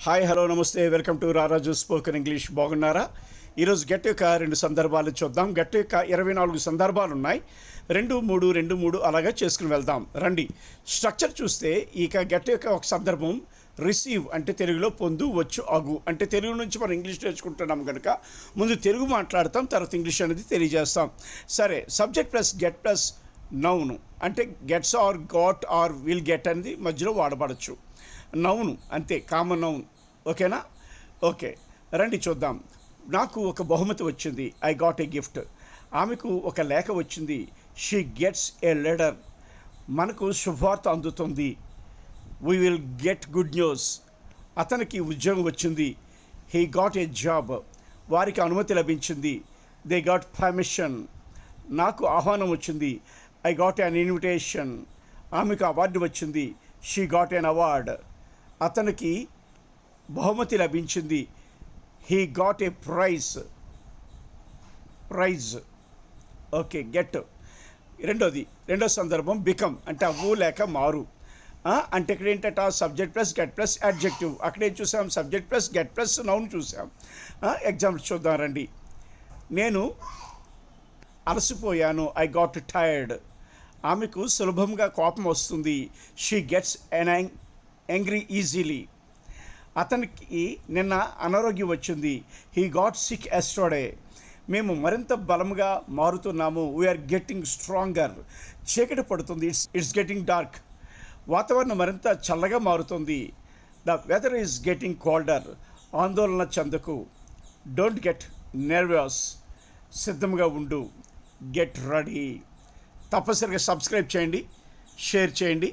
Hi hello నమస్తే welcome to రారాజు spoken English. బాగున్నారా? ఈరోజు గెట్ యొక్క 2 సందర్భాలు చూద్దాం. గెట్ యొక్క 24 సందర్భాలు ఉన్నాయి. 2 3 2 3 అలాగా చేసుకుని వెళ్దాం రండి. స్ట్రక్చర్ చూస్తే ఇక గెట్ యొక్క ఒక సందర్భం రిసీవ్ అంటే తెలుగులో పొందు, వచ్చు, అగు అంటే తెలుగు నుంచి మనం ఇంగ్లీష్ నేర్చుకుంటున్నాం కనుక ముందు తెలుగు మాట్లాడతాం, తర్వాత ఇంగ్లీష్ అనేది తెలియజేస్తాం. సరే, subject plus get plus noun అంటే gets or got or will get అనేది మధ్యలో వాడబడచ్చు. నౌను అంతే, కామన్ నౌన్. ఓకేనా? ఓకే, రండి చూద్దాం. నాకు ఒక బహుమతి వచ్చింది, ఐ గాట్ ఏ గిఫ్ట్. ఆమెకు ఒక లేఖ వచ్చింది, షీ గెట్స్ ఏ లెటర్. మనకు శుభవార్త అందుతుంది, we will get good news. అతనికి ఉద్యోగం వచ్చింది, హీ గాట్ ఏ జాబ్. వారికి అనుమతి లభించింది, దే గాట్ పర్మిషన్. నాకు ఆహ్వానం వచ్చింది, ఐ గాట్ అన్ ఇన్విటేషన్. ఆమెకు అవార్డు వచ్చింది, షీ గాట్ ఎన్ అవార్డ్. అతనికి బహుమతి లభించింది, he got a prize. Okay, get. రెండో సందర్భం బికమ్ అంటే అవ్వు లేక మారు. అంటే ఇక్కడ ఏంటంటే subject plus get plus adjective. అక్కడేం చూసాం? Subject plus get plus noun చూసాం. ఎగ్జాంపుల్ చూద్దాం రండి. నేను అలసిపోయాను, ఐ గాట్ టైర్డ్. ఆమెకు సులభంగా కోపం వస్తుంది, షీ గెట్స్ యాంగ్రీ ఈజీలీ. అతనికి నిన్న అనారోగ్యం వచ్చింది, హీ గాట్ సిక్ ఎస్టర్డే. మేము మరింత బలంగా మారుతున్నాము, వీఆర్ గెట్టింగ్ స్ట్రాంగర్. చీకటి పడుతుంది, ఇట్స్ గెట్టింగ్ డార్క్. వాతావరణం మరింత చల్లగా మారుతుంది, the weather is getting colder. ఆందోళన చెందకు, డోంట్ గెట్ నర్వస్. సిద్ధంగా ఉండు, గెట్ రెడీ. తప్పనిసరిగా సబ్స్క్రైబ్ చేయండి, షేర్ చేయండి.